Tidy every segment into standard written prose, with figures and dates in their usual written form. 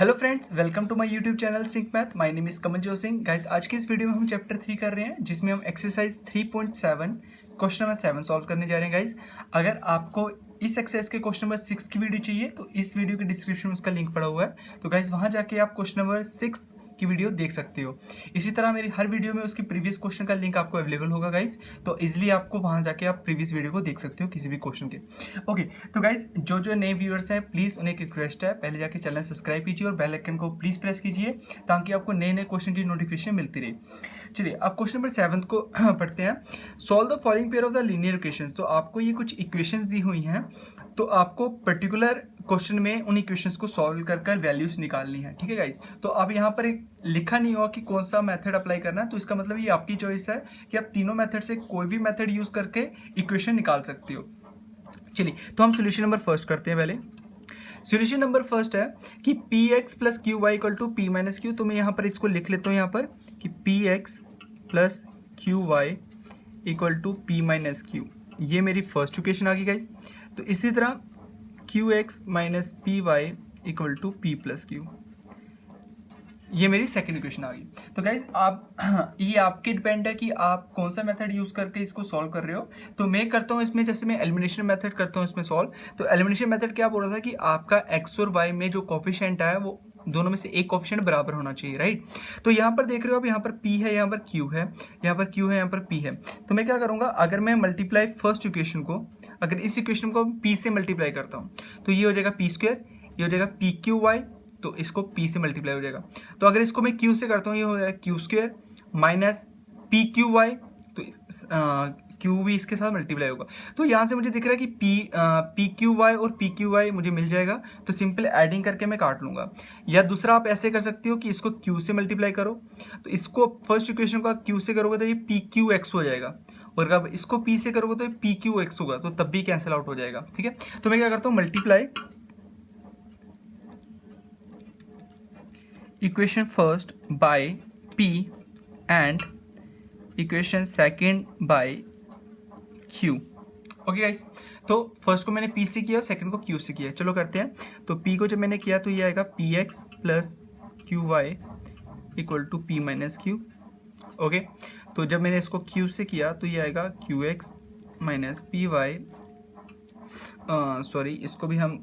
Hello friends, welcome to my YouTube channel sync math. My name is Kamaljot Singh. Guys, आज की इस video में हम चैप्टर 3 कर रहे हैं, जिसमें हम एक्सरसाइज 3.7 क्वेश्चन नंबर 7 सॉल्व करने जा रहे हैं। गाइस, अगर आपको इस एक्सरसाइज के क्वेश्चन नंबर 6 की वीडियो चाहिए तो इस वीडियो के डिस्क्रिप्शन में उसका लिंक पड़ा हुआ है। तो गाइस, वहां जाके आप क्वेश्चन नंबर 6 की वीडियो देख सकते हो। इसी तरह मेरी हर वीडियो में उसकी प्रीवियस क्वेश्चन का लिंक आपको अवेलेबल होगा गाइस, तो इजीली आपको वहां जाके आप प्रीवियस वीडियो को देख सकते हो किसी भी क्वेश्चन के। ओके, तो गाइस, जो जो नए व्यूअर्स हैं प्लीज उन्हें एक रिक्वेस्ट है, पहले जाके चैनल सब्सक्राइब कीजिए और बेल आइकन को प्लीज प्रेस कीजिए ताकि आपको नए नए क्वेश्चन की नोटिफिकेशन मिलती रहे। चलिए, अब क्वेश्चन नंबर 7 को पढ़ते हैं। Solve the following pair of the linear equations. तो आपको ये कुछ इक्वेशंस दी हुई हैं, तो आपको पर्टिकुलर क्वेश्चन में उन इक्वेशंस को सॉल्व कर कर वैल्यूज निकालनी है। ठीक है गाइस, तो अब यहाँ पर एक लिखा नहीं होगा कि कौन सा मेथड अप्लाई करना है, तो इसका मतलब ये आपकी चॉइस है कि आप तीनों मेथड से कोई भी मेथड यूज करके इक्वेशन निकाल सकते हो। चलिए, तो हम सोल्यूशन नंबर फर्स्ट करते हैं। पहले सोल्यूशन नंबर फर्स्ट है कि P x plus Q Y equal to P minus Q. तो मैं यहाँ पर इसको लिख लेता हूँ यहाँ पर कि P x plus Q Y equal to P minus Q. ये मेरी फर्स्ट इक्वेशन आ गई गाइस। तो इसी तरह q x minus p y equal to p plus q, ये मेरी सेकंड इक्वेशन आ गई। तो गाइज, आप ये आपके डिपेंड है कि आप कौन सा मेथड यूज करके इसको सॉल्व कर रहे हो। तो मैं करता हूँ इसमें, जैसे मैं एलिमिनेशन मेथड करता हूँ इसमें सॉल्व। तो एलिमिनेशन मेथड क्या बोल रहा था कि आपका एक्स और वाई में जो कोफिशिएंट आया वो दोनों में से एक कोफिशिएंट बराबर होना चाहिए, राइट। तो यहाँ पर देख रहे हो आप, यहाँ पर P है, यहाँ पर Q है, यहाँ पर Q है, यहाँ पर P है। तो मैं क्या करूँगा, अगर मैं मल्टीप्लाई फर्स्ट इक्वेशन को, अगर इस इक्वेशन को P से मल्टीप्लाई करता हूँ तो ये हो जाएगा P स्क्वायर, ये हो जाएगा पी क्यू वाई, तो इसको P से मल्टीप्लाई हो जाएगा। तो अगर इसको मैं Q से करता हूँ, ये हो जाएगा q square minus P Q y, तो Q भी इसके साथ मल्टीप्लाई होगा। तो यहाँ से मुझे दिख रहा है कि पी क्यू वाई और पी क्यू वाई मुझे मिल जाएगा, तो सिंपल एडिंग करके मैं काट लूंगा। या दूसरा आप ऐसे कर सकते हो कि इसको Q से मल्टीप्लाई करो, तो इसको फर्स्ट इक्वेशन को Q से करोगे तो ये पी क्यू एक्स हो जाएगा, और अगर इसको P से करोगे तो ये पी क्यू एक्स होगा, तो तब भी कैंसिल आउट हो जाएगा। ठीक है, तो मैं क्या करता हूँ, multiply equation first by P and equation second by Q। Okay guys, तो फर्स्ट को मैंने P से किया और सेकंड को Q से किया। चलो करते हैं। तो P को जब मैंने किया तो ये आएगा p x plus Q Y equal to P minus q. Okay, तो जब मैंने इसको Q से किया तो ये आएगा q x minus p y, sorry, इसको भी हम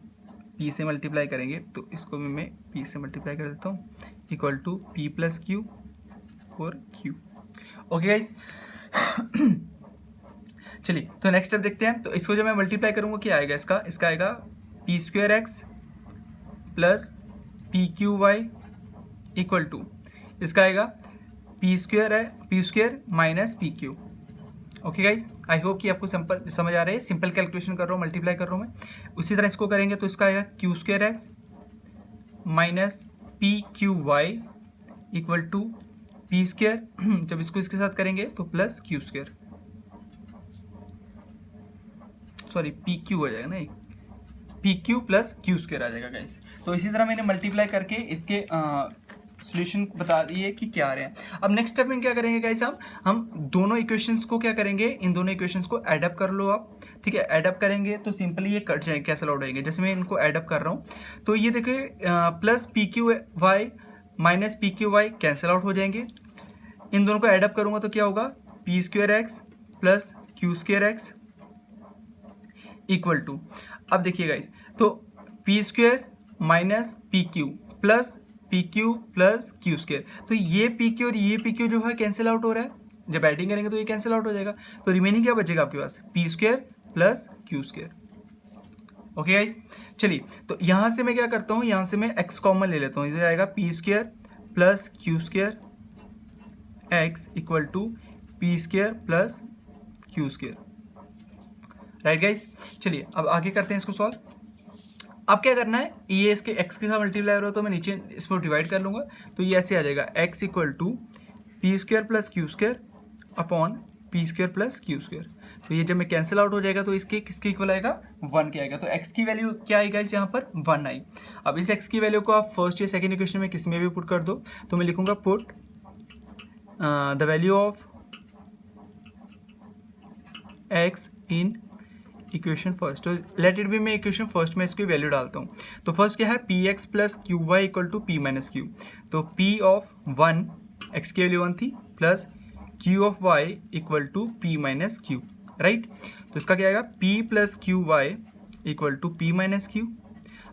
P से मल्टीप्लाई करेंगे, तो इसको भी मैं P से मल्टीप्लाई कर देता हूँ, equal to P plus q और Q। ओके गाइस, चलिए, तो नेक्स्ट स्टेप देखते हैं। तो इसको जब मैं मल्टीप्लाई करूँगा क्या आएगा, इसका आएगा p square x plus p Q Y equal to, इसका आएगा p square minus P q. Okay guys, I hope कि आपको सिंपल समझ आ रहा है। सिंपल कैलकुलेशन कर रहा हूँ, मल्टीप्लाई कर रहा हूँ मैं। उसी तरह इसको करेंगे तो इसका आएगा Q square X minus P Q Y equal to P square, जब इसको इसके साथ करेंगे तो plus Q square, sorry P Q हो जाएगा ना, P Q plus Q square आ जाएगा गाइज। तो इसी तरह मैंने मल्टीप्लाई करके इसके सॉल्यूशन बता दिए कि क्या आ रहे हैं। अब नेक्स्ट स्टेप में क्या करेंगे गाइस, हम दोनों इक्वेशंस को क्या करेंगे, इन दोनों इक्वेशंस को एडअप कर लो आप। ठीक है, एडअप करेंगे तो सिंपली ये कट जाएंगे, कैंसिल आउट होंगे। जैसे मैं इनको एडअप कर रहा हूँ तो ये देखिए plus p Q y minus P Q y cancel out हो जाएंगे। इन दोनों को एडअप करूंगा तो क्या होगा, p square x plus Q square x equal to, अब देखिए गाइस, तो p square minus P Q plus p Q plus Q square, तो ये पी क्यू और ये पी क्यू जो है कैंसिल आउट हो रहा है। जब एडिंग करेंगे तो ये कैंसिल आउट हो जाएगा, तो रिमेनिंग क्या बचेगा आपके पास, P square plus Q square. Okay guys, चलिए, तो यहां से मैं क्या करता हूं, यहां से मैं एक्स कॉमन ले लेता हूं। इधर आएगा p square plus Q square x equal to P square plus Q square, right guys. चलिए, अब आगे करते हैं इसको सॉल्व। अब क्या करना है, ये इसके x के साथ मल्टीप्लाई हो रहा है तो मैं नीचे इसको डिवाइड कर लूंगा, तो ये ऐसे आ जाएगा x equal to P square plus Q square upon p square plus Q square. तो ये जब मैं कैंसिल आउट हो जाएगा तो इसके किसके इक्वल आएगा, 1 के आएगा। तो x की वैल्यू क्या आएगा इस यहाँ पर, 1 आई। अब इस x की वैल्यू को आप फर्स्ट या सेकेंड इक्वेशन में किसी में भी पुट कर दो, तो मैं लिखूंगा put the value of x in equation first, तो लेट इट बी मैं इक्वेशन फर्स्ट में इसकी वैल्यू डालता हूँ। तो फर्स्ट क्या है, p x plus Q Y equal to P minus Q. तो पी ऑफ 1 एक्स की वैल्यू 1 थी plus q of y equal to P minus q, right. तो इसका क्या आएगा, p plus Q Y equal to P minus Q.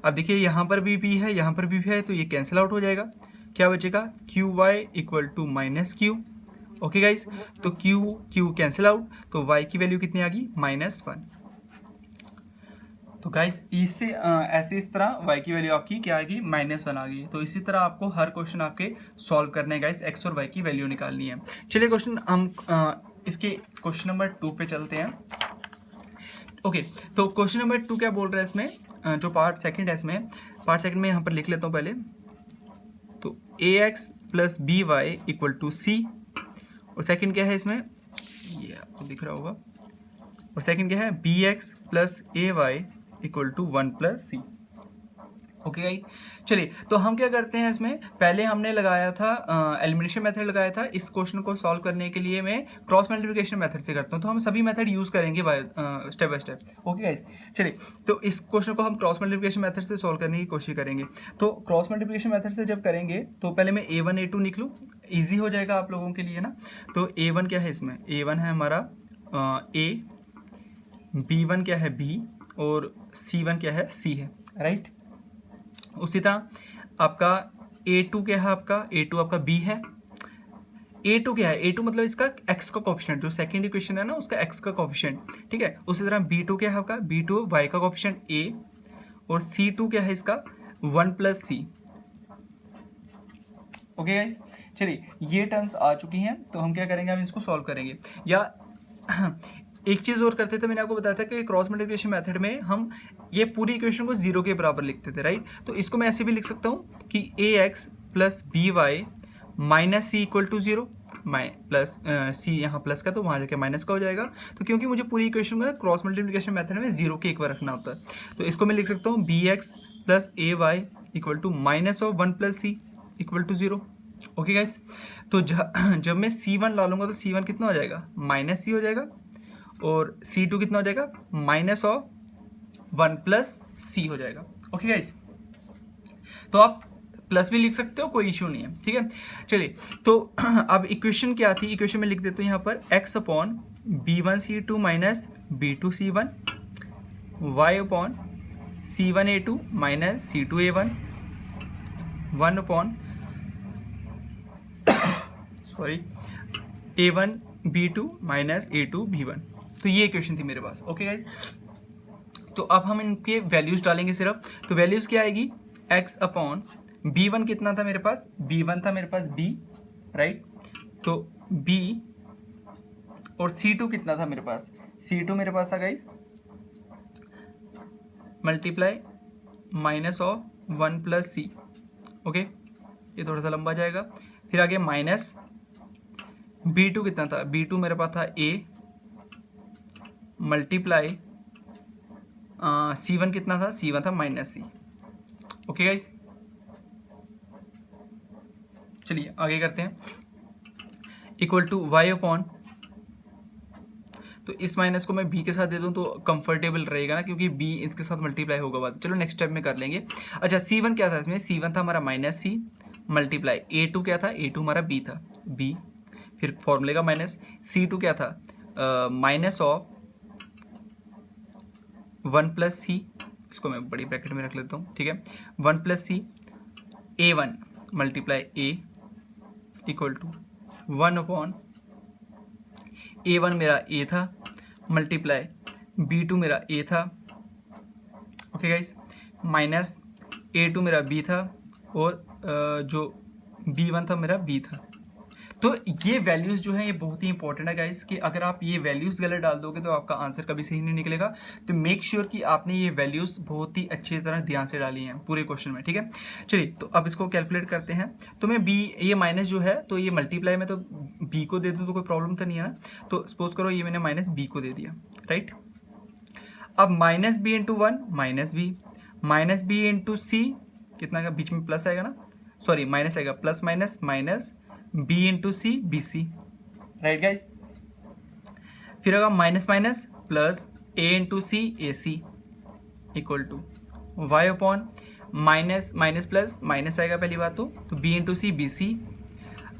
अब देखिए यहाँ पर भी पी है, यहाँ पर भी है, तो ये कैंसिल आउट हो जाएगा। क्या बचेगा, q Y equal to minus q. Okay guys, तो क्यू कैंसिल आउट, तो वाई की वैल्यू कितनी आ गई, -1। तो गाइस इससे ऐसे इस तरह y की वैल्यू आपकी क्या आएगी, -1 आ गई। तो इसी तरह आपको हर क्वेश्चन आपके सॉल्व करने गाइस, x और y की वैल्यू निकालनी है। चलिए क्वेश्चन हम इसके क्वेश्चन नंबर 2 पे चलते हैं। ओके, तो क्वेश्चन नंबर 2 क्या बोल रहा है इसमें, जो पार्ट सेकंड है इसमें, पार्ट सेकंड में यहाँ पर लिख लेता हूँ पहले। तो ax plus B Y equal to C, और सेकंड क्या है इसमें, ये आपको दिख रहा होगा, और सेकंड क्या है, b x plus a y equal to 1 plus c. Okay guys, चलिए तो हम क्या करते हैं इसमें, पहले हमने लगाया था एलिमिनेशन मेथड लगाया था। इस क्वेश्चन को सॉल्व करने के लिए मैं क्रॉस मल्टीप्लिकेशन मेथड से करता हूँ, तो हम सभी मेथड यूज करेंगे step by step. Okay guys, चलिए तो इस क्वेश्चन को हम क्रॉस मल्टीप्लिकेशन मेथड से सॉल्व करने की कोशिश करेंगे। तो क्रॉस मल्टीप्लिकेशन मेथड से जब करेंगे तो पहले मैं a1 a2 लिख लूँ, ईजी हो जाएगा आप लोगों के लिए ना। तो a1 क्या है इसमें, a1 है हमारा a, b1 क्या है b, और c1 क्या है c है, राइट। उसी तरह आपका a2 क्या है, आपका a2 आपका b है। a2 क्या है, a2 मतलब इसका x का कोफिशिएंट, जो सेकंड इक्वेशन है ना उसका x का कोफिशिएंट, ठीक है। उसी तरह b2 क्या है आपका, b2 y का कोफिशिएंट a, और c2 क्या है इसका 1 प्लस c। ओके गाइस, चलिए ये टर्म्स आ चुकी हैं, तो हम क्या करेंगे, हम इसको सॉल्व करेंगे। या एक चीज़ और करते थे, मैंने आपको बताया था कि क्रॉस मल्टीप्लिकेशन मेथड में हम ये पूरी इक्वेशन को 0 के बराबर लिखते थे, राइट। तो इसको मैं ऐसे भी लिख सकता हूँ कि ax plus B Y minus C equal to 0, plus C यहाँ प्लस का तो वहाँ जाके माइनस का हो जाएगा। तो क्योंकि मुझे पूरी इक्वेशन को क्रॉस मल्टीप्लिकेशन मेथड में 0 के एक बार रखना होता है, तो इसको मैं लिख सकता हूँ bx plus a y equal to minus of 1 plus c equal to 0। Okay guys, तो जब मैं c1 डालूंगा तो c1 कितना हो जाएगा, माइनस सी हो जाएगा, और c2 कितना हो जाएगा, माइनस ऑफ 1 प्लस सी हो जाएगा। ओके गाइस, तो आप प्लस भी लिख सकते हो, कोई इश्यू नहीं है, ठीक है। चलिए तो अब इक्वेशन क्या थी, इक्वेशन में लिख देता हूँ यहाँ पर x upon b1c2 minus b2c1 y upon c1a2 minus c2a1 1 upon sorry a1 b2 minus a2 b1। तो ये इक्वेशन थी मेरे पास। ओके गाइज, तो अब हम इनके वैल्यूज डालेंगे सिर्फ। तो वैल्यूज क्या आएगी, x अपॉन b1 कितना था मेरे पास, b1 था मेरे पास b, राइट। तो b, और c2 कितना था मेरे पास, c2 मेरे पास था guys multiply minus of 1 plus c. Okay, ये थोड़ा सा लंबा जाएगा। फिर आगे माइनस b2 कितना था, b2 मेरे पास था a मल्टीप्लाई c1 कितना था, c1 था माइनस सी। ओके गाइस, चलिए आगे करते हैं। इक्वल टू y अपॉन, तो इस माइनस को मैं b के साथ दे दूं तो कंफर्टेबल रहेगा ना, क्योंकि b इसके साथ मल्टीप्लाई होगा बाद। चलो नेक्स्ट स्टेप में कर लेंगे। अच्छा, c1 क्या था इसमें, c1 था हमारा माइनस सी मल्टीप्लाई a2 क्या था, a2 हमारा b था b, फिर फॉर्मूले का माइनस, c2 क्या था माइनस ऑफ 1 प्लस सी, इसको मैं बड़ी ब्रैकेट में रख लेता हूँ, ठीक है। 1 plus c a1 multiply a equal to 1 upon a1 मेरा a था मल्टीप्लाई b2 मेरा a था, ओके गाइस, माइनस a2 मेरा b था, और जो b1 था मेरा b था। तो ये वैल्यूज़ जो है ये बहुत ही इंपॉर्टेंट है गाइस, कि अगर आप ये वैल्यूज़ गलत डाल दोगे तो आपका आंसर कभी सही नहीं निकलेगा। तो मेक श्योर कि आपने ये वैल्यूज़ बहुत ही अच्छी तरह ध्यान से डाली हैं पूरे क्वेश्चन में, ठीक है। चलिए तो अब इसको कैलकुलेट करते हैं। तो मैं b, ये माइनस जो है तो ये मल्टीप्लाई में तो b को दे दूँ तो कोई प्रॉब्लम तो नहीं है ना। तो सपोज करो ये मैंने माइनस b को दे दिया, राइट। अब minus b into 1 minus b into C, कितना का बीच में प्लस आएगा ना, सॉरी माइनस आएगा, plus minus minus b into C B C, right guys. फिर होगा minus minus plus A into C A C equal to Y upon minus minus plus minus आएगा पहली बात तो B into C B C.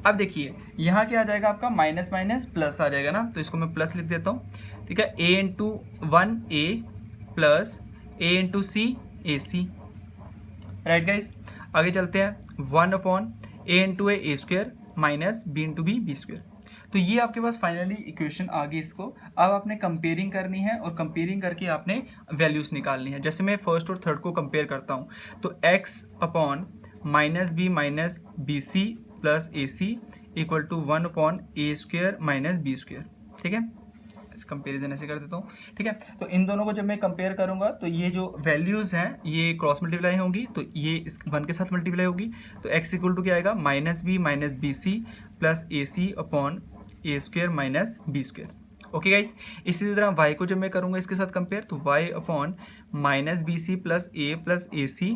अब देखिए यहाँ क्या आ जाएगा आपका माइनस माइनस प्लस आ जाएगा ना, तो इसको मैं प्लस लिख देता हूँ, ठीक है। A into one A plus A into C A C, right guys. आगे चलते हैं, one upon A into A square minus B into B B square. तो ये आपके पास फाइनली इक्वेशन आ गई। इसको अब आपने कंपेयरिंग करनी है और कंपेयरिंग करके आपने वैल्यूज निकालनी है। जैसे मैं फर्स्ट और थर्ड को कंपेयर करता हूँ तो x upon minus B C plus A C equal to one upon A square minus B square, ठीक है। कंपेरिजन ऐसे कर देता हूँ, ठीक है। तो इन दोनों को जब मैं कंपेयर करूंगा तो ये जो वैल्यूज हैं ये क्रॉस मल्टीप्लाई होंगी, तो ये इस वन के साथ मल्टीप्लाई होगी, तो x इक्वल टू क्या आएगा माइनस बी सी प्लस ए सी अपॉन ए square minus B square. Okay guys, इसी तरह y को जब मैं करूंगा इसके साथ कंपेयर तो y upon minus B C plus ए सी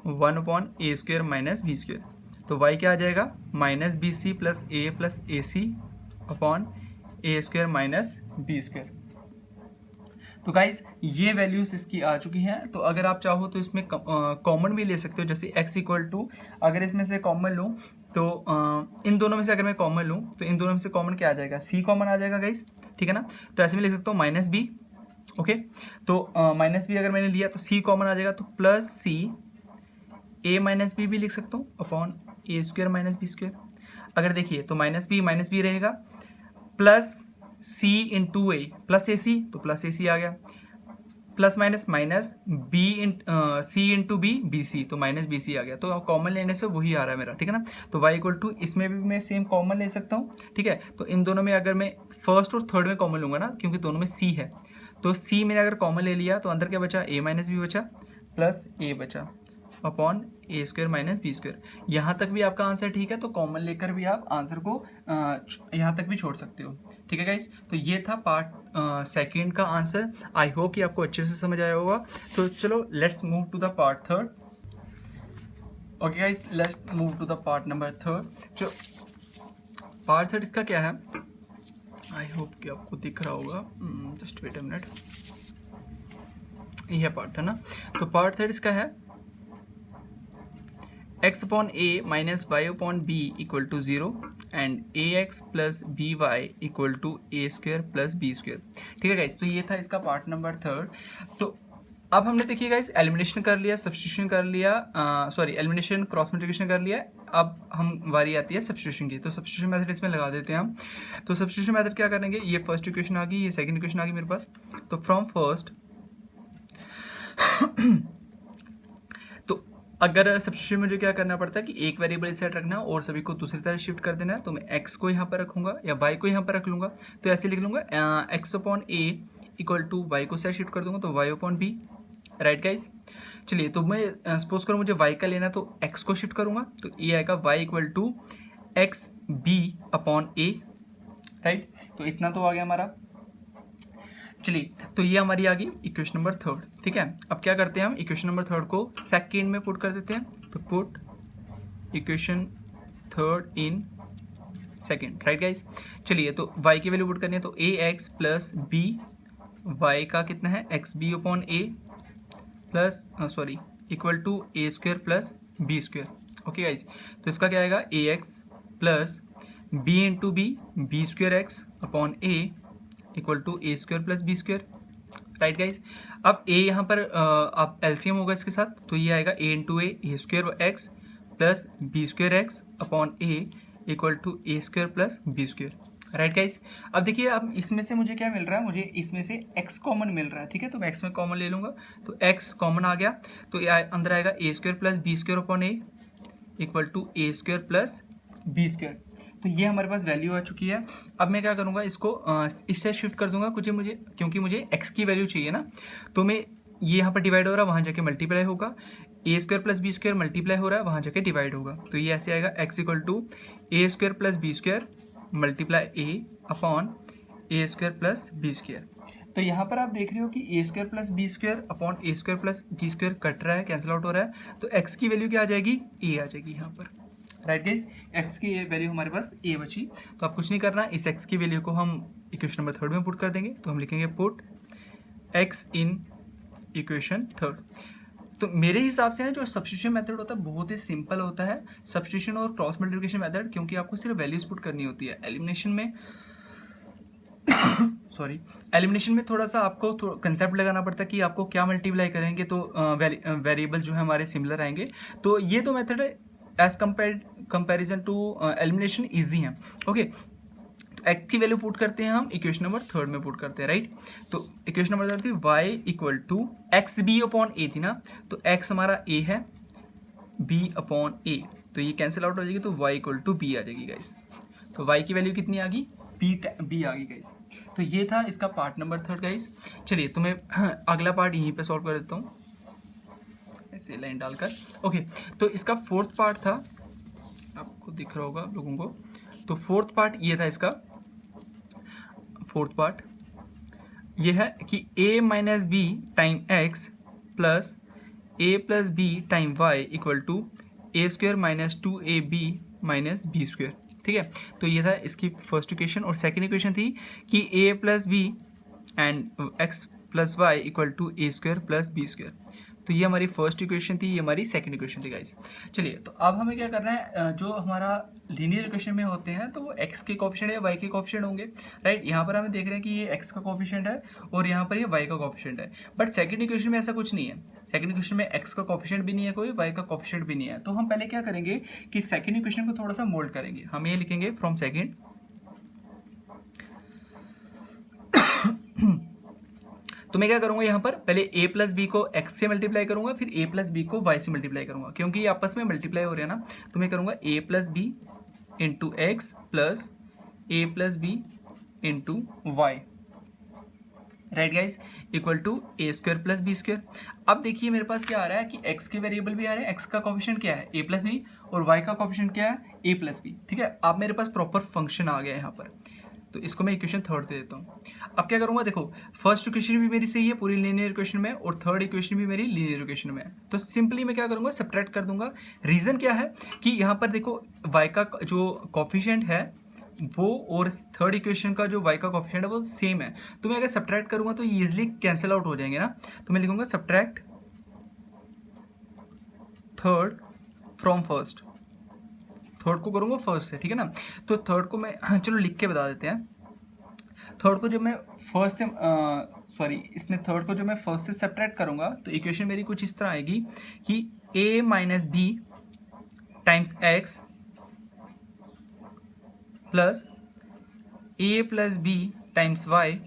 वन अपॉन ए स्क्वायर माइनस बी स्क्वायर। तो y क्या आ जाएगा माइनस बी सी प्लस ए सी अपॉन ए स्क्वायर माइनस बी स्क्वायर। तो गाइज ये वैल्यूज इसकी आ चुकी हैं। तो अगर आप चाहो तो इसमें कॉमन भी ले सकते हो, जैसे x इक्वल टू अगर इसमें से कॉमन लूँ तो इन दोनों में से अगर मैं कॉमन लूँ तो इन दोनों में से कॉमन क्या आ जाएगा, c कॉमन आ जाएगा गाइज, ठीक है ना। तो ऐसे में लिख सकता हूँ माइनस बी, ओके। तो माइनस बी अगर मैंने लिया तो c कॉमन आ जाएगा, तो प्लस सी ए माइनस बी भी लिख सकता हूँ अपॉन ए स्क्वायर माइनस बी स्क्वायर। अगर देखिए तो माइनस बी रहेगा प्लस सी इंटू ए प्लस ए सी, तो प्लस ए सी आ गया, प्लस माइनस माइनस सी इंटू बी सी, तो माइनस बी सी आ गया। तो कॉमन लेने से वही आ रहा है मेरा, ठीक है ना। तो y इक्वल टू इसमें भी मैं सेम कॉमन ले सकता हूँ, ठीक है। तो इन दोनों में अगर मैं फर्स्ट और थर्ड में कॉमन लूंगा ना, क्योंकि दोनों में c है, तो c मैंने अगर कॉमन ले लिया तो अंदर क्या बचा, a माइनस बी बचा प्लस a बचा अपॉन ए स्क्वायर माइनस बी स्क्वायर। यहाँ तक भी आपका आंसर ठीक है, तो कॉमन लेकर भी आप आंसर को यहाँ तक भी छोड़ सकते हो, ठीक है गाइस। तो ये था पार्ट सेकंड का आंसर। आई होप कि आपको अच्छे से समझ आया होगा। तो चलो let's move to the part third. Okay guys, let's move to the part number third. जो पार्ट थर्ड इसका क्या है, आई होप कि आपको दिख रहा होगा, जस्ट वेट अ मिनट, यह पार्ट था ना। तो पार्ट थर्ड इसका है x upon a minus y upon b equal to zero and a x plus B Y equal to A square plus B square, ठीक है गाइस। तो ये था इसका पार्ट नंबर थर्ड। तो अब हमने देखिए गाइस एलिमिनेशन कर लिया, सब्स्टिट्यूशन कर लिया, एलिमिनेशन क्रॉस मल्टीप्लिकेशन कर लिया। अब हम बारी आती है सब्स्टिट्यूशन की। तो सब्स्टिट्यूशन मेथड इसमें लगा देते हैं हम। तो सब्स्टिट्यूशन मेथड क्या करेंगे, ये फर्स्ट इक्वेशन आ गई, ये सेकंड इक्वेशन आ गई मेरे पास। तो फ्रॉम फर्स्ट अगर सब्स्टिट्यूशन मुझे क्या करना पड़ता है कि एक वेरिएबल इस साइड रखना और सभी को दूसरी तरफ शिफ्ट कर देना है। तो मैं x को यहाँ पर रखूंगा या y को यहाँ पर रख लूंगा, तो ऐसे लिख लूंगा x upon A equal to y को साइड शिफ्ट कर दूंगा तो y upon b, right guys. चलिए तो मैं सपोज करूँ मुझे y का लेना तो x को शिफ्ट करूंगा, तो ये आएगा y equal to x B upon a, right. तो इतना तो आ गया हमारा। चलिए तो ये हमारी आ गई इक्वेशन नंबर थर्ड, ठीक है। अब क्या करते हैं हम इक्वेशन नंबर थर्ड को सेकंड में पुट कर देते हैं। तो put equation third in second, right guys. चलिए तो y की वैल्यू पुट करनी है, तो A x plus B, Y का कितना है X B upon A plus equal to A square plus B square. Okay guys, तो इसका क्या आएगा A x plus B into B square x upon A equal to A square plus B square, right guys. अब a यहाँ पर आप LCM होगा इसके साथ, तो ये आएगा a into A square x plus B square x upon A equal to A square plus B square, right guys. अब देखिए अब इसमें से मुझे क्या मिल रहा है, मुझे इसमें से x कॉमन मिल रहा है, ठीक है। तो मैं x में कॉमन ले लूँगा, तो x कॉमन आ गया, तो अंदर आएगा A square plus B square upon A equal to A square plus B square. तो ये हमारे पास वैल्यू आ चुकी है। अब मैं क्या करूँगा, इसको इससे शिफ्ट कर दूंगा क्योंकि मुझे x की वैल्यू चाहिए ना। तो मैं ये यहाँ पर डिवाइड हो रहा है, वहाँ जाके मल्टीप्लाई होगा, A square plus B square multiply हो रहा है, वहाँ जाके डिवाइड होगा। तो ये ऐसे आएगा x equal to A square plus B square multiply a upon A square plus B square. तो यहाँ पर आप देख रहे हो कि a square plus B square upon A square plus B square कट रहा है, कैंसिल आउट हो रहा है। तो x की वैल्यू क्या आ जाएगी, ए आ जाएगी यहाँ पर, राइट गाइस। x की वैल्यू हमारे पास a बची। तो आप कुछ नहीं करना, इस x की वैल्यू को हम इक्वेशन नंबर थर्ड में पुट कर देंगे। तो हम लिखेंगे put x in equation third. तो मेरे हिसाब से ना जो सब्स्टिट्यूशन मेथड होता है बहुत ही सिंपल होता है, सब्स्टिट्यूशन और क्रॉस मल्टीप्लिकेशन मेथड, क्योंकि आपको सिर्फ वैल्यूज पुट करनी होती है। एलिमिनेशन में एलिमिनेशन में थोड़ा सा आपको कंसेप्ट लगाना पड़ता है कि आपको क्या मल्टीप्लाई करेंगे तो वेरिएबल जो है हमारे सिमिलर आएंगे। तो ये दो method as comparison to elimination easy हैं। ओके, तो x की वैल्यू पुट करते हैं हम इक्वेशन नंबर थर्ड में पुट करते हैं, राइट। तो इक्वेशन नंबर थर्ड थी y equal to x B upon a थी ना, तो x हमारा a है, b अपॉन a, तो ये कैंसिल आउट हो जाएगी, तो y इक्वल टू b आ जाएगी गाइस। तो y की वैल्यू कितनी आ गई, b आ गई गाइस। तो ये था इसका पार्ट नंबर थर्ड गाइस। चलिए तो मैं अगला पार्ट यहीं पे सॉल्व कर देता हूँ ऐसे लाइन डालकर। ओके, तो इसका फोर्थ पार्ट था, आपको दिख रहा होगा लोगों को। तो फोर्थ पार्ट ये था इसका, फोर्थ पार्ट ये है कि a minus b time x plus a plus b time y equal to a square minus 2ab minus b square. ठीक है, तो ये था इसकी फर्स्ट इक्वेशन। और सेकंड इक्वेशन थी कि a plus b and x plus y equal to a square plus b square. तो ये हमारी फर्स्ट इक्वेशन थी, ये हमारी सेकंड इक्वेशन थी गाइस। चलिए तो अब हमें क्या करना है, जो हमारा लीनियर इक्वेशन में होते हैं तो वो x के कोफिशिएंट या y के कोफिशिएंट होंगे, राइट। यहाँ पर हमें देख रहे हैं कि ये x का कोफिशिएंट है और यहाँ पर ये y का कोफिशिएंट है। बट सेकंड इक्वेशन में ऐसा कुछ नहीं है, सेकंड इक्वेशन में x का कोफिशिएंट भी नहीं है कोई, y का कोफिशिएंट भी नहीं है। तो हम पहले क्या करेंगे कि सेकंड इक्वेशन को थोड़ा सा मोल्ड करेंगे। हम ये लिखेंगे फ्रॉम सेकंड तो मैं क्या करूंगा यहाँ पर पहले a प्लस बी को x से मल्टीप्लाई करूंगा, फिर a प्लस बी को y से मल्टीप्लाई करूंगा, क्योंकि ये आपस में मल्टीप्लाई हो रहे हैं ना। तो मैं करूंगा a plus B into x plus a plus B into y, right guys, equal to A square plus B square. अब देखिए मेरे पास क्या आ रहा है कि x के वेरिएबल भी आ रहे हैं, x का कोफिशिएंट क्या है a प्लस बी और y का कोफिशिएंट क्या है a प्लस बी। ठीक है, अब मेरे पास प्रॉपर फंक्शन आ गया है यहाँ पर, तो इसको मैं इक्वेशन थर्ड दे देता हूँ। अब क्या करूँगा, देखो फर्स्ट इक्वेशन भी मेरी सही है पूरी लीनियर इक्वेशन में और थर्ड इक्वेशन भी मेरी लीनियर इक्वेशन में है। तो सिंपली मैं क्या करूँगा, सब्ट्रैक्ट कर दूंगा। रीज़न क्या है कि यहाँ पर देखो y का जो कोफिशिएंट है वो और थर्ड इक्वेशन का जो y का कोफिशिएंट है वो सेम है। तो मैं अगर सब्ट्रैक्ट करूँगा तो ईजिली कैंसिल आउट हो जाएंगे ना। तो मैं लिखूँगा subtract third from first, third को करूँगा फर्स्ट से, ठीक है ना। तो थर्ड को मैं चलो लिख के बता देते हैं। थर्ड को जब मैं फर्स्ट से इसमें थर्ड को जब मैं फर्स्ट से सब्ट्रैक्ट करूँगा तो इक्वेशन मेरी कुछ इस तरह आएगी कि a minus b times x plus a plus b times y.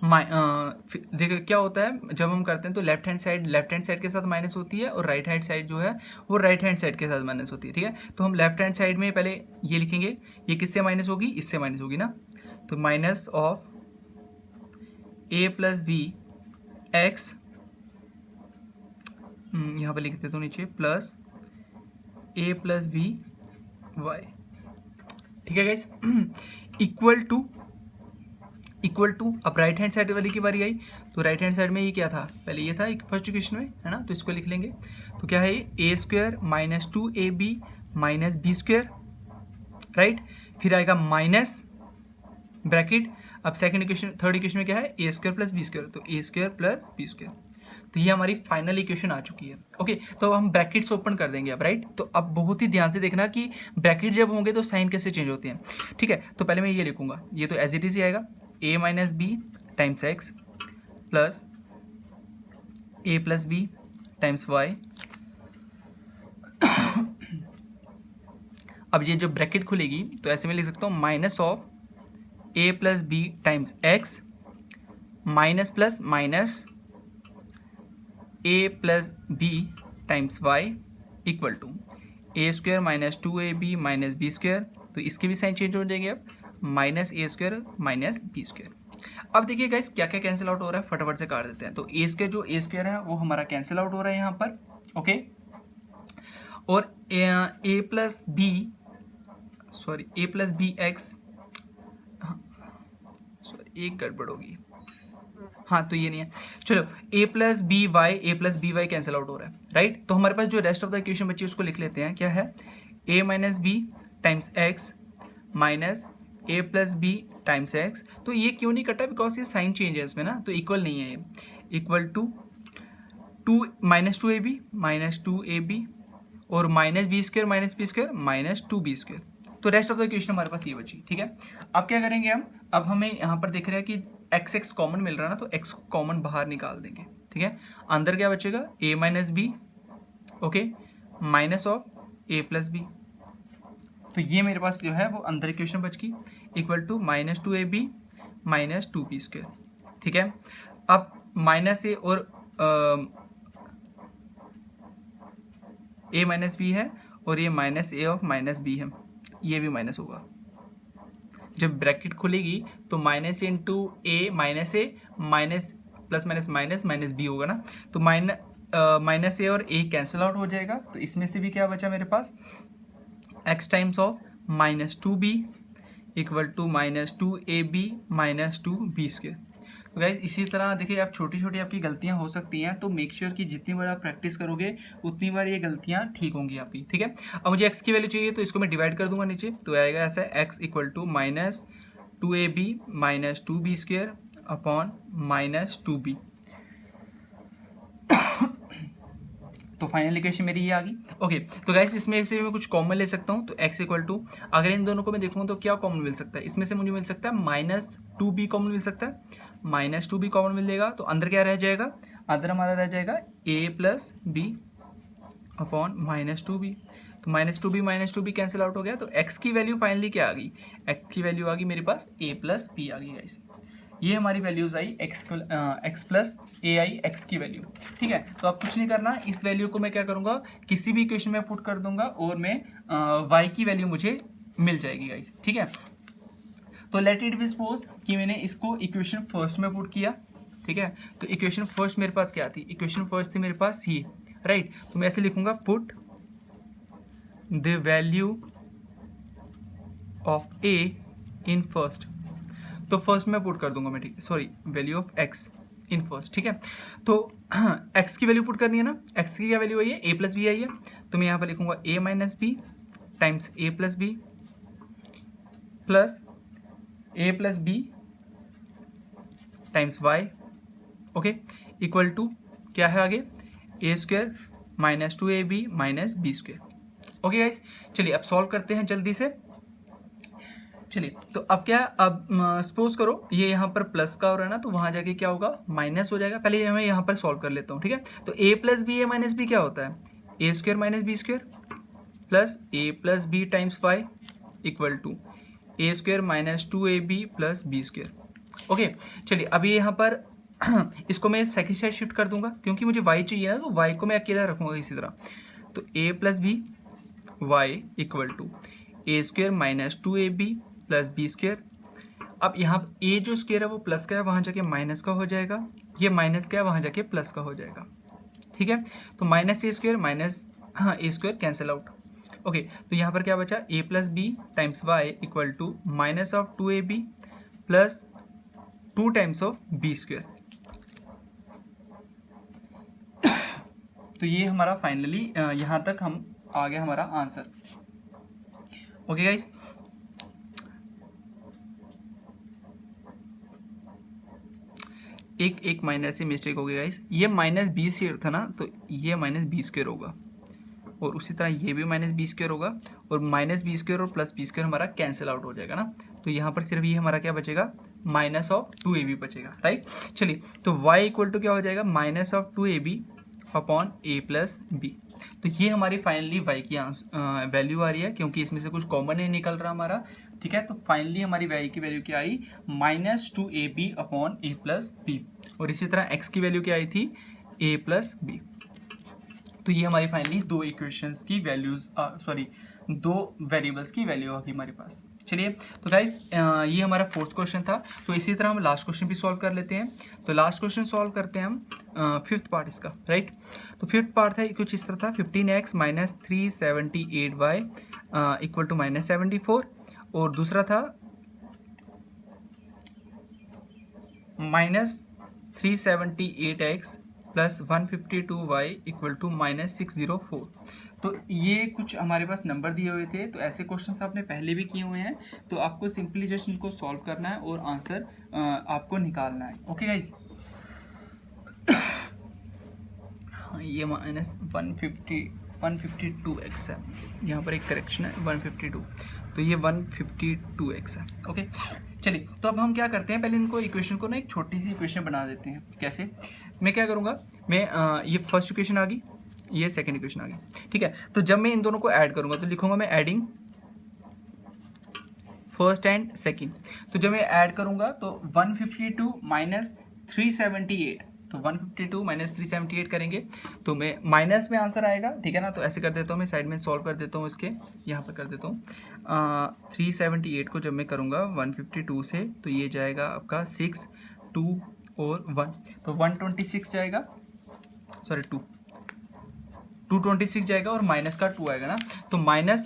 देखो क्या होता है जब हम करते हैं तो लेफ्ट हैंड साइड के साथ माइनस होती है और राइट हैंड साइड जो है वो राइट हैंड साइड के साथ माइनस होती है। ठीक है, तो हम लेफ्ट हैंड साइड में पहले ये लिखेंगे, ये किससे माइनस होगी, इससे माइनस होगी ना। तो minus of a plus b x, यहाँ पर लिख देते तो नीचे plus a plus B y. ठीक है गाइस, इक्वल टू अब राइट हैंड साइड वाली की बारी आई। तो राइट हैंड साइड में ये क्या था, पहले ये था एक फर्स्ट इक्वेशन में, है ना। तो इसको लिख लेंगे, तो क्या है ये a square minus 2ab minus B square, right. फिर आएगा माइनस ब्रैकेट। अब सेकंड इक्वेशन थर्ड इक्वेशन में क्या है a square plus B square, तो a square plus B square. तो ये हमारी फाइनल इक्वेशन आ चुकी है। ओके, तो अब हम ब्रैकेट्स ओपन कर देंगे अब, राइट। तो अब बहुत ही ध्यान से देखना कि ब्रैकेट जब होंगे तो साइन कैसे चेंज होते हैं। ठीक है, तो पहले मैं ये लिखूंगा, ये तो एज इट इज ही आएगा a minus b times x plus a plus b times y. अब ये जो ब्रैकेट खुलेगी तो ऐसे में लिख सकता हूँ minus of a plus b times x minus plus minus a plus b times y equal to A square minus 2ab minus B square. तो इसके भी साइन चेंज हो जाएंगे अब, minus a square minus B square. अब देखिए guys क्या क्या कैंसिल आउट हो रहा है, फटाफट से काट देते हैं। तो ए स्क्वायर जो ए स्क्वायर है वो हमारा कैंसिल आउट हो रहा है यहाँ पर, ओके। और ए प्लस बी एक्स, सॉरी एक गड़बड़ होगी, हाँ तो ये नहीं है। चलो a plus B y cancel out हो रहा है, राइट। तो हमारे पास जो रेस्ट ऑफ द इक्वेशन बची है उसको लिख लेते हैं। क्या है a minus b times x minus a plus b times x. तो ये क्यों नहीं कटा, बिकॉज ये साइन चेंज है इसमें ना, तो इक्वल नहीं है ये, equal to minus two a b और minus b square minus two b square. तो रेस्ट ऑफ द इक्वेशन हमारे पास ये बची। ठीक है, अब क्या करेंगे हम, अब हमें यहाँ पर दिख रहा है कि एक्स एक्स कॉमन मिल रहा है ना, तो एक्स कॉमन बाहर निकाल देंगे। ठीक है, अंदर क्या बचेगा, a minus b, okay, minus of a plus b. तो ये मेरे पास जो है वो अंदर इक्वेशन बच गई, equal to minus two a b minus two b square. ठीक है, अब माइनस ए और ए माइनस बी है और ये minus a of minus b है, ये भी माइनस होगा। जब ब्रैकेट खुलेगी तो minus into a minus plus minus minus minus b होगा ना, तो माइनस ए और ए कैंसिल आउट हो जाएगा। तो इसमें से भी क्या बचा मेरे पास, x times of minus two b equal to minus two a b minus two b square. तो गाइज इसी तरह देखिए, आप छोटी छोटी आपकी गलतियां हो सकती हैं, तो मेक श्योर कि जितनी बार आप प्रैक्टिस करोगे उतनी बार ये गलतियां ठीक होंगी आपकी। ठीक है, अब मुझे x की वैल्यू चाहिए, तो इसको मैं डिवाइड कर दूंगा नीचे, तो आएगा ऐसा x equal to minus two a b minus two b square upon minus two b. तो फाइनल इक्वेशन मेरी ये आ गई। ओके, तो गाइस इसमें से मैं कुछ कॉमन ले सकता हूँ, तो x इक्वल टू, अगर इन दोनों को मैं देखूँ तो क्या कॉमन मिल सकता है, इसमें से मुझे मिल सकता है माइनस टू बी कॉमन मिल सकता है, माइनस टू बी कॉमन मिलेगा, तो अंदर क्या रह जाएगा, अंदर हमारा रह जाएगा a plus b upon minus two b. तो minus two b cancel out हो गया, तो x की वैल्यू फाइनली क्या आ गई, x की वैल्यू आ गई मेरे पास a प्लस बी आ गई गाइस। ये हमारी वैल्यूज आई x प्लस ए आई x की वैल्यू। ठीक है, तो अब कुछ नहीं करना, इस वैल्यू को मैं क्या करूंगा, किसी भी इक्वेशन में पुट कर दूंगा और मैं y की वैल्यू मुझे मिल जाएगी गाइस। ठीक है, तो लेट इट बी सपोज कि मैंने इसको इक्वेशन फर्स्ट में पुट किया। ठीक है, तो इक्वेशन फर्स्ट मेरे पास क्या थी, इक्वेशन फर्स्ट थी मेरे पास ये, राइट। तो मैं ऐसे लिखूंगा, put the value of a in first. तो फर्स्ट में पुट कर दूंगा मैं, ठीक है, sorry, value of x in first. ठीक है, तो x की वैल्यू पुट करनी है ना, x की क्या वैल्यू आई है, a प्लस बी आई है, तो मैं यहाँ पर लिखूंगा a minus b times a plus b plus a plus b times y, okay, equal to क्या है आगे, a square minus two a b minus B square. Okay guys, चलिए अब सॉल्व करते हैं जल्दी से। चलिए, तो अब क्या, अब सपोज करो ये यहाँ पर प्लस का हो रहा है ना, तो वहाँ जाके क्या होगा, माइनस हो जाएगा। पहले मैं यहाँ पर सॉल्व कर लेता हूँ। ठीक है, तो a plus b a minus b क्या होता है, a square minus B square plus a plus b times y equal to A square minus two a b plus B square. Okay, चलिए अभी यहाँ पर इसको मैं सेकंड साइड शिफ्ट कर दूंगा, क्योंकि मुझे y चाहिए ना, तो y को मैं अकेला रखूंगा इसी तरह। तो a plus B Y equal to A square minus two a b plus B square. अब यहाँ a जो स्क्वायर है वो प्लस का है, वहाँ जाके माइनस का हो जाएगा, ये माइनस का है, वहाँ जाके प्लस का हो जाएगा। ठीक है, तो minus a square minus a square cancel out. Okay, तो यहाँ पर क्या बचा, a plus b times y equal to minus of two a b plus two times of b square. तो ये हमारा फाइनली यहाँ तक हम आ गया हमारा आंसर। ओके गाइस, एक माइनर सी मिस्टेक हो गई गाइस, ये माइनस बी स्क्वायर था ना, तो ये माइनस बी स्क्वायर होगा, और उसी तरह ये भी माइनस बी स्क्वायर होगा, और माइनस बी स्क्वायर और प्लस बी स्क्वायर हमारा कैंसिल आउट हो जाएगा ना, तो यहाँ पर सिर्फ ये हमारा क्या बचेगा, minus of two a b बचेगा, राइट। चलिए, तो y इक्वल टू क्या हो जाएगा, minus of two a b upon A plus b. तो ये हमारी फाइनली y की वैल्यू आ रही है, क्योंकि इसमें से कुछ कॉमन नहीं निकल रहा हमारा। ठीक है, तो फाइनली हमारी y की वैल्यू क्या आई, minus two a b upon A plus b, और इसी तरह x की वैल्यू क्या आई थी, a प्लस बी। तो ये हमारी फाइनली दो इक्वेशंस की वैल्यूज, सॉरी दो वेरिएबल्स की वैल्यू होगी हमारे पास। चलिए, तो गाइस ये हमारा फोर्थ क्वेश्चन था, तो इसी तरह हम लास्ट क्वेश्चन भी सॉल्व कर लेते हैं। तो लास्ट क्वेश्चन सॉल्व करते हैं हम फिफ्थ पार्ट इसका, राइट। तो फिफ्थ पार्ट था कुछ इस तरह था, 15x minus 378y equal to minus 74, और दूसरा था minus 378x plus 152y equal to minus 604। तो ये कुछ हमारे पास नंबर दिए हुए थे, तो ऐसे क्वेश्चन आपने पहले भी किए हुए हैं, तो आपको सिंपली जस्ट इनको सॉल्व करना है और आंसर आपको निकालना है। ओके गाइज, ये -152x है, यहाँ पर एक करेक्शन है 152, तो ये 152x है। ओके चलिए, तो अब हम क्या करते हैं, पहले इनको इक्वेशन को ना एक छोटी सी इक्वेशन बना देते हैं। कैसे, मैं क्या करूँगा, मैं ये फर्स्ट इक्वेशन आ गई, ये सेकंड इक्वेशन आ गई, ठीक है। तो जब मैं इन दोनों को ऐड करूँगा तो लिखूँगा मैं एडिंग फर्स्ट एंड सेकंड। तो जब मैं ऐड करूँगा तो 152 माइनस 378, तो 152 माइनस 378 करेंगे तो मैं माइनस में आंसर आएगा, ठीक है ना। तो ऐसे कर देता हूँ, मैं साइड में सॉल्व कर देता हूँ, इसके यहाँ पर कर देता हूँ। 378 को जब मैं करूँगा 152 से, तो ये जाएगा आपका 6, 2 और 1, तो 126 जाएगा, सॉरी 226 जाएगा और माइनस का 2 आएगा ना, तो माइनस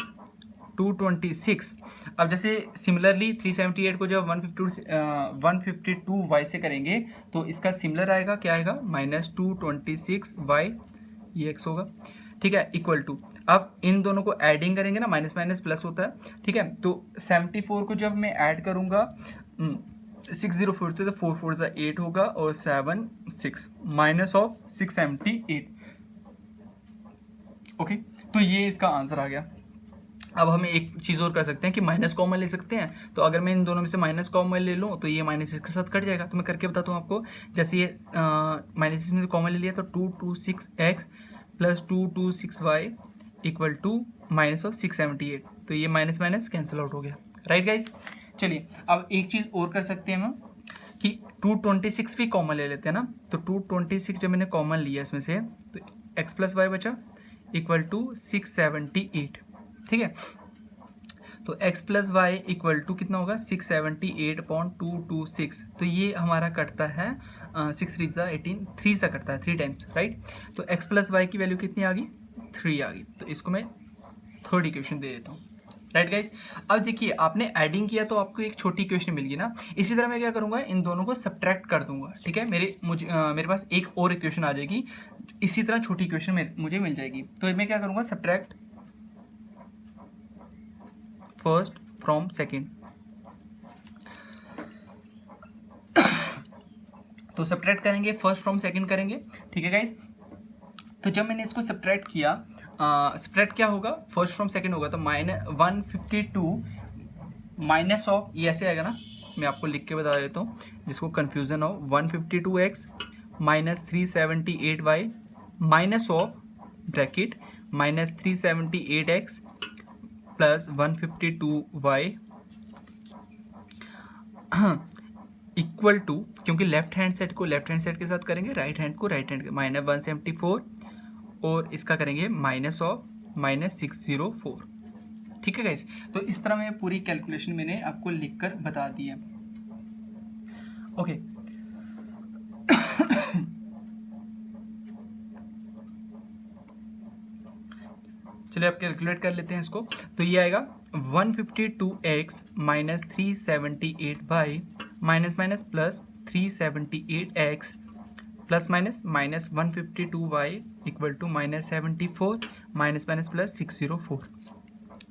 226। अब जैसे सिमिलरली 378 को जब 152y से करेंगे तो इसका सिमिलर आएगा, क्या आएगा, -226y, ये x होगा, ठीक है, इक्वल टू, अब इन दोनों को ऐडिंग करेंगे ना, माइनस माइनस प्लस होता है, ठीक है। तो 74 को जब मैं ऐड करूँगा 604 से, तो 4 4 सा 8 होगा और 7 6 माइनस ऑफ 678। ओके, तो ये इसका आंसर आ गया। अब हमें एक चीज़ और कर सकते हैं कि माइनस कॉमन ले सकते हैं, तो अगर मैं इन दोनों में से माइनस कॉमन ले लूँ तो ये माइनस इसके साथ कट जाएगा। तो मैं करके बताता हूँ आपको, जैसे ये माइनस इसमें कॉमन ले लिया तो 226x plus 226y equal to minus of 678, तो ये माइनस माइनस कैंसिल आउट हो गया, राइट गाइज। चलिए अब एक चीज़ और कर सकते हैं हम कि 226 भी कॉमन ले लेते हैं ना, तो 226 जब मैंने कॉमन लिया इसमें से, तो x प्लस वाई बचा इक्वल टू 678, ठीक है। तो x plus y equal to कितना होगा, 678/226, तो ये हमारा कटता है 6 3 सा 18, 3 सा कटता है 3 टाइम्स, राइट। तो x प्लस वाई की वैल्यू कितनी आ गई, 3 आ गई, तो इसको मैं थर्ड इक्वेशन दे देता हूँ, राइट गाइज। अब देखिए आपने एडिंग किया तो आपको एक छोटी इक्वेशन मिल गई ना, इसी तरह मैं क्या करूँगा, इन दोनों को सब्ट्रैक्ट कर दूंगा, ठीक है। मेरे पास एक और इक्वेशन आ जाएगी, इसी तरह छोटी इक्वेशन मुझे मिल जाएगी। तो मैं क्या करूँगा, सब्ट्रैक्ट फर्स्ट फ्रॉम सेकेंड, तो सब्ट्रैक्ट करेंगे, फर्स्ट फ्रॉम सेकेंड करेंगे, ठीक है गाइज। तो जब मैंने इसको सब्ट्रैक्ट किया, सब्ट्रैक्ट क्या होगा, फर्स्ट फ्रॉम सेकेंड होगा, तो -152 माइनस ऑफ, ये ऐसे आएगा ना, मैं आपको लिख के बता देता हूँ जिसको कन्फ्यूजन हो, 152x minus 378y minus of bracket minus 378x plus 152y equal to, क्योंकि लेफ्ट हैंड साइड को लेफ्ट हैंड साइड के साथ करेंगे, राइट हैंड को राइट हैंड के, -174 और इसका करेंगे माइनस ऑफ -604, ठीक है गाइस। तो इस तरह में पूरी कैलकुलेशन मैंने आपको लिखकर बता दी है। ओके चलिए आप कैलकुलेट कर लेते हैं इसको। तो ये आएगा 152x minus 378y minus minus plus 378x plus minus minus 152y equal to -74 minus minus plus 604।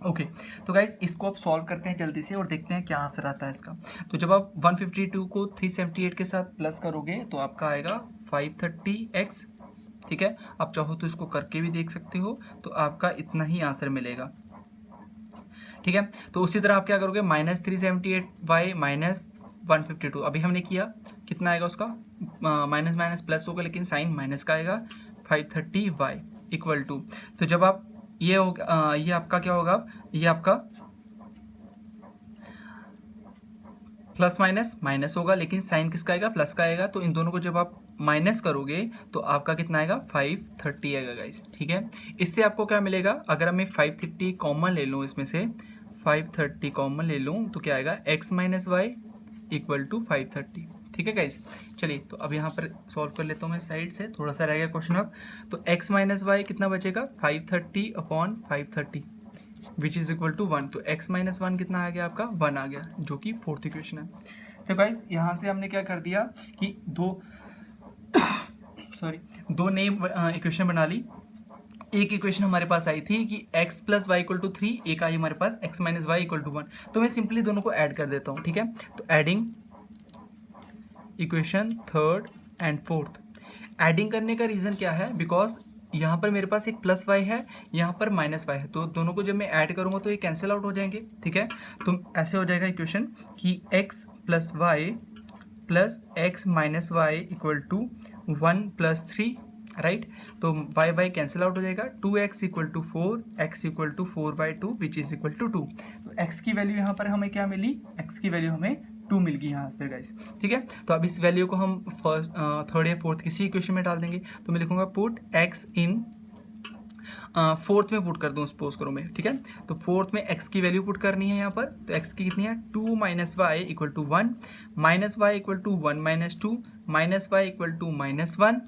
Okay तो गाइज इसको आप सॉल्व करते हैं जल्दी से और देखते हैं क्या आंसर आता है इसका। तो जब आप 152 को 378 के साथ प्लस करोगे तो आपका आएगा 530x, ठीक है। आप चाहो तो इसको करके भी देख सकते हो, तो आपका इतना ही आंसर मिलेगा, ठीक है। तो उसी तरह आप क्या करोगे, -378y माइनस 152, अभी हमने किया, कितना आएगा उसका, माइनस माइनस प्लस होगा लेकिन साइन माइनस का आएगा, 530y इक्वल टू, तो जब आप ये होगा, ये आपका क्या होगा, ये आपका प्लस माइनस माइनस होगा लेकिन साइन किसका आएगा, प्लस का आएगा। तो इन दोनों को जब आप माइनस करोगे तो आपका कितना आएगा, 530 आएगा गाइस, ठीक है। इससे आपको क्या मिलेगा, अगर मैं 530 कॉमन ले लूँ, इसमें से 530 कॉमन ले लूँ तो क्या आएगा, x minus y equal to 530, ठीक है गाइस। चलिए तो अब यहाँ पर सॉल्व कर लेता हूँ मैं साइड से, थोड़ा सा रह गया क्वेश्चन अब। तो x माइनस वाई कितना बचेगा, 530/530 विच इज इक्वल टू 1। तो x माइनस 1 कितना आ गया आपका, 1 आ गया, जो कि फोर्थ इक्वेशन है। तो गाइस यहाँ से हमने क्या कर दिया कि दो नई इक्वेशन बना ली, एक इक्वेशन हमारे पास आई थी कि x plus y equal to 3, एक आई हमारे पास x minus y equal to 1। तो मैं सिंपली दोनों को ऐड कर देता हूँ, ठीक है। तो adding equation third and fourth. Adding करने का रीज़न क्या है, बिकॉज यहाँ पर मेरे पास एक प्लस वाई है, यहाँ पर माइनस वाई है, तो दोनों को जब मैं ऐड करूँगा तो ये कैंसिल आउट हो जाएंगे, ठीक है। तो ऐसे हो जाएगा इक्वेशन कि x plus y plus x minus y equal to 1 plus 3, right. तो वाई वाई कैंसिल आउट हो जाएगा, 2x equal to 4, x equal to 4/2 which is equal to 2। तो x की वैल्यू यहाँ पर हमें क्या मिली, x की वैल्यू हमें 2 मिल गई यहाँ पर गाइस, ठीक है। तो अब इस वैल्यू को हम फर्स्ट थर्ड या फोर्थ किसी इक्वेशन में डाल देंगे। तो मैं लिखूंगा पुट x इन फोर्थ में पुट कर दूँ सपोज करो मैं, ठीक है। तो फोर्थ में x की वैल्यू पुट करनी है यहाँ पर। तो x की कितनी है, 2 minus y equal to 1, minus y equal to 1 minus 2, minus y equal to -1,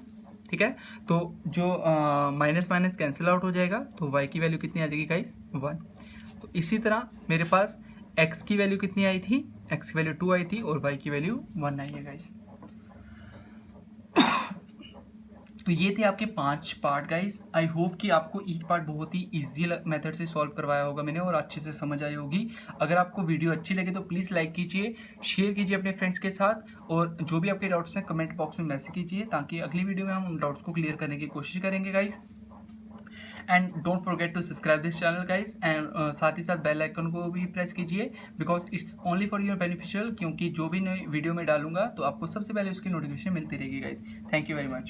ठीक है। तो जो माइनस माइनस कैंसिल आउट हो जाएगा, तो y की वैल्यू कितनी आ जाएगी गाइस, 1। तो इसी तरह मेरे पास x की वैल्यू कितनी आई थी, x की वैल्यू 2 आई थी और y की वैल्यू 1 आई है गाइस। तो ये थे आपके 5 पार्ट गाइस। आई होप कि आपको ईच पार्ट बहुत ही इजी मेथड से सॉल्व करवाया होगा मैंने और अच्छे से समझ आई होगी। अगर आपको वीडियो अच्छी लगे तो प्लीज़ लाइक कीजिए, शेयर कीजिए अपने फ्रेंड्स के साथ, और जो भी आपके डाउट्स हैं कमेंट बॉक्स में मैसेज कीजिए, ताकि अगली वीडियो में हम उन डाउट्स को क्लियर करने की कोशिश करेंगे guys. And don't forget to subscribe this channel guys, and साथ ही साथ बेल आइकन को भी प्रेस कीजिए, because it's only for your beneficial, क्योंकि जो भी नई वीडियो में डालूंगा तो आपको सबसे पहले उसकी नोटिफिकेशन मिलती रहेगी guys. Thank you very much.